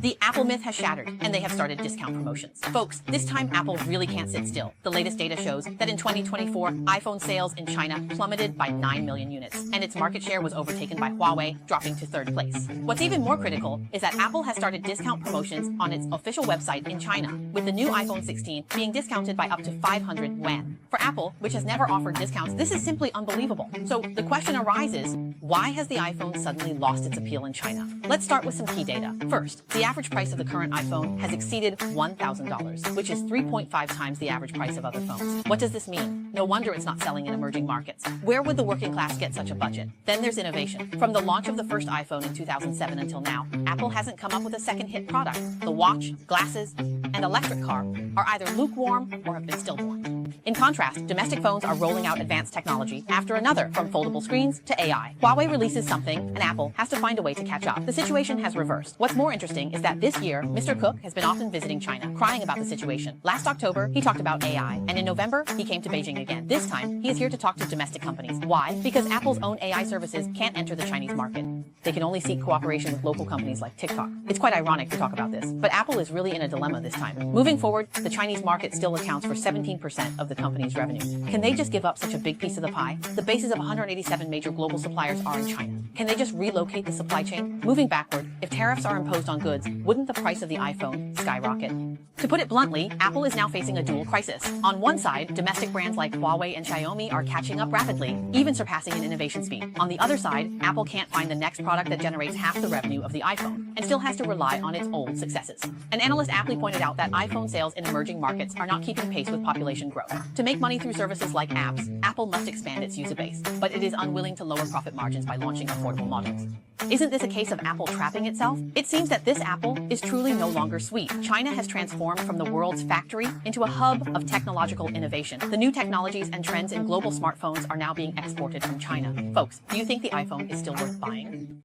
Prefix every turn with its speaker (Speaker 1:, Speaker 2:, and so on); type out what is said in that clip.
Speaker 1: The Apple myth has shattered, and they have started discount promotions. Folks, this time Apple really can't sit still. The latest data shows that in 2024, iPhone sales in China plummeted by 9 million units, and its market share was overtaken by Huawei, dropping to third place. What's even more critical is that Apple has started discount promotions on its official website in China, with the new iPhone 16 being discounted by up to 500 yuan. For Apple, which has never offered discounts, this is simply unbelievable. So the question arises, why has the iPhone suddenly lost its appeal in China? Let's start with some key data. First, the average price of the current iPhone has exceeded $1,000, which is 3.5 times the average price of other phones. What does this mean? No wonder it's not selling in emerging markets. Where would the working class get such a budget? Then there's innovation. From the launch of the first iPhone in 2007 until now, Apple hasn't come up with a second hit product. The watch, glasses, and electric car are either lukewarm or have been stillborn. In contrast, domestic phones are rolling out advanced technology after another, from foldable screens to AI. Huawei releases something, and Apple has to find a way to catch up. The situation has reversed. What's more interesting is that this year, Mr. Cook has been often visiting China, crying about the situation. Last October, he talked about AI, and in November, he came to Beijing again. This time, he is here to talk to domestic companies. Why? Because Apple's own AI services can't enter the Chinese market. They can only seek cooperation with local companies like TikTok. It's quite ironic to talk about this, but Apple is really in a dilemma this time. Moving forward, the Chinese market still accounts for 17% of the company's revenue. Can they just give up such a big piece of the pie? The bases of 187 major global suppliers are in China. Can they just relocate the supply chain? Moving backward, if tariffs are imposed on goods, wouldn't the price of the iPhone skyrocket? To put it bluntly, Apple is now facing a dual crisis. On one side, domestic brands like Huawei and Xiaomi are catching up rapidly, even surpassing in innovation speed. On the other side, Apple can't find the next product that generates half the revenue of the iPhone, and still has to rely on its old successes. An analyst aptly pointed out that iPhone sales in emerging markets are not keeping pace with population growth. To make money through services like apps, Apple must expand its user base, but it is unwilling to lower profit margins by launching affordable models. Isn't this a case of Apple trapping itself? It seems that this Apple is truly no longer sweet. China has transformed from the world's factory into a hub of technological innovation. The new technologies and trends in global smartphones are now being exported from China. Folks, do you think the iPhone is still worth buying?